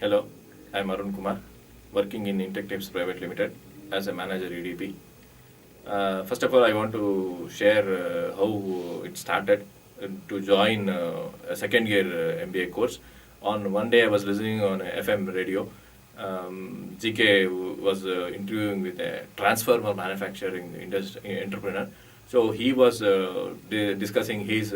Hello, I'm Arun Kumar, working in Intech Tips Private Limited as a manager EDP. First of all, I want to share how it started to join a second year MBA course. On one day, I was listening on a FM radio. GK was interviewing with a transformer manufacturing industry entrepreneur. So he was discussing his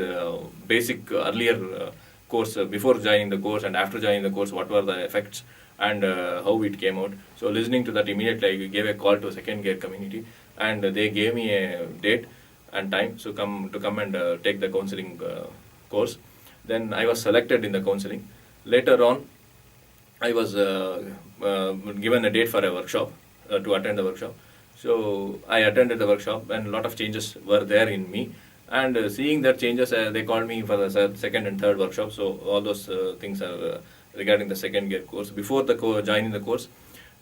basic earlier course before joining the course and after joining the course, what were the effects and how it came out. So listening to that, immediately I gave a call to second gear community, and they gave me a date and time to come and take the counseling course. Then I was selected in the counseling. Later on, I was given a date for a workshop to attend the workshop. So I attended the workshop, and a lot of changes were there in me. And seeing that changes, they called me for the second and third workshop. So all those things are regarding the second gear course. Before the joining the course,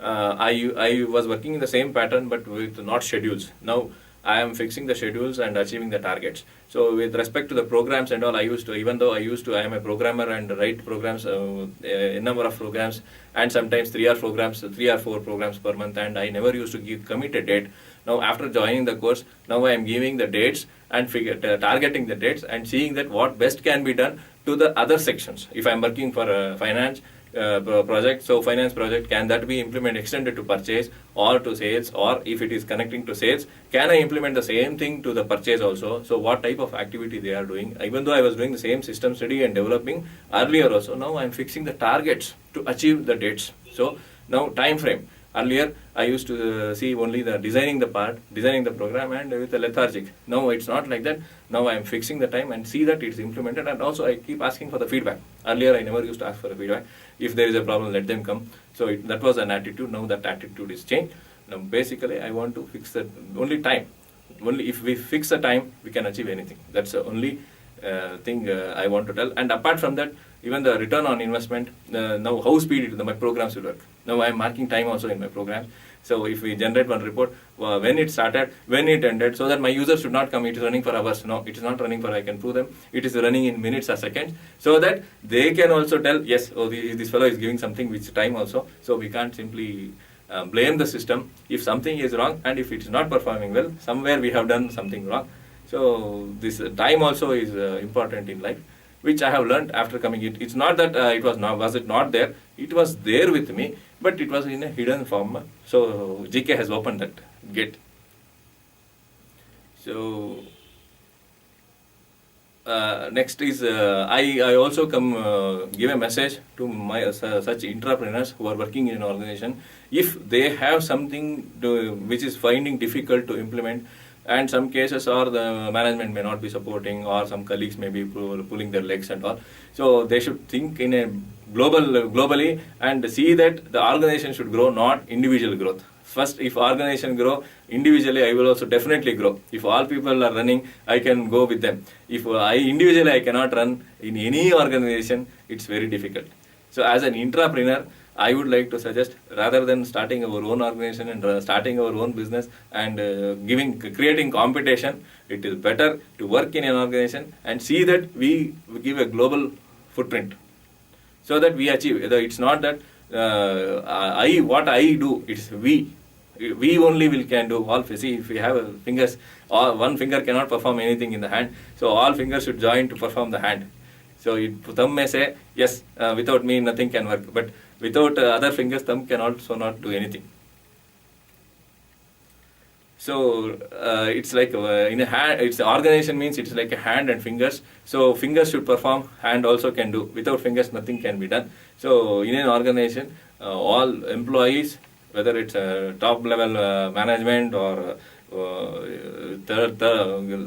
I was working in the same pattern but with not schedules. Now I am fixing the schedules and achieving the targets. So with respect to the programs and all, I am a programmer and write programs, a number of programs, and sometimes 3 or 4 programs per month, and I never used to commit a date. Now after joining the course, now I am giving the dates and targeting the dates and seeing that what best can be done to the other sections. If I am working for a finance project, so finance project, can that be extended to purchase or to sales, or if it is connecting to sales, can I implement the same thing to the purchase also? So what type of activity they are doing? Even though I was doing the same system study and developing earlier also, now I am fixing the targets to achieve the dates. So now time frame. Earlier, I used to see only the designing the program, and with a lethargic. Now it's not like that. Now I am fixing the time and see that it's implemented, and also I keep asking for the feedback. Earlier, I never used to ask for the feedback. If there is a problem, let them come. So that was an attitude. Now that attitude is changed. Now basically, I want to fix the only time. Only if we fix the time, we can achieve anything. That's the only thing I want to tell. And apart from that, even the return on investment, now how speed my programs will work. Now I am marking time also in my program. So if we generate one report, when it started, when it ended, so that my users should not come, it is running for hours. No, it is not running for, I can prove them, it is running in minutes or seconds, so that they can also tell, yes, oh, this fellow is giving something which time also. So we can't simply blame the system if something is wrong, and if it is not performing well, somewhere we have done something wrong. So this time also is important in life, which I have learned after coming. It's not that was it not there. It was there with me, but it was in a hidden form. So GK has opened that gate. So next is I also come give a message to my such entrepreneurs who are working in an organization. If they have something which is finding difficult to implement, and some cases or the management may not be supporting, or some colleagues may be pulling their legs and all, so they should think in a globally and see that the organization should grow, not individual growth. First, if organization grow individually, I will also definitely grow. If all people are running, I can go with them. If I individually I cannot run in any organization, it's very difficult. So as an entrepreneur, I would like to suggest, rather than starting our own organization and starting our own business and creating competition, it is better to work in an organization and see that we give a global footprint, so that we achieve. It's not that what I do, it's we only can do all. See, if we have fingers, one finger cannot perform anything in the hand, so all fingers should join to perform the hand. So thumb may say, yes, without me nothing can work, but without other fingers, thumb can also not do anything. So it's like in a hand, it's organization means it's like a hand and fingers. So fingers should perform, hand also can do. Without fingers, nothing can be done. So in an organization, all employees, whether it's top level management or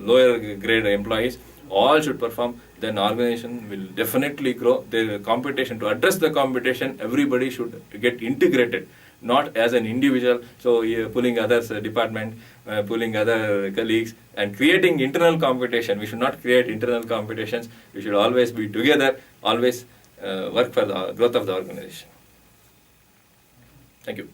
lower grade employees, all should perform. Then organization will definitely grow. The competition, to address the competition, everybody should get integrated, not as an individual. So pulling others department, pulling other colleagues, and creating internal competition. We should not create internal competitions. We should always be together, always work for the growth of the organization. Thank you.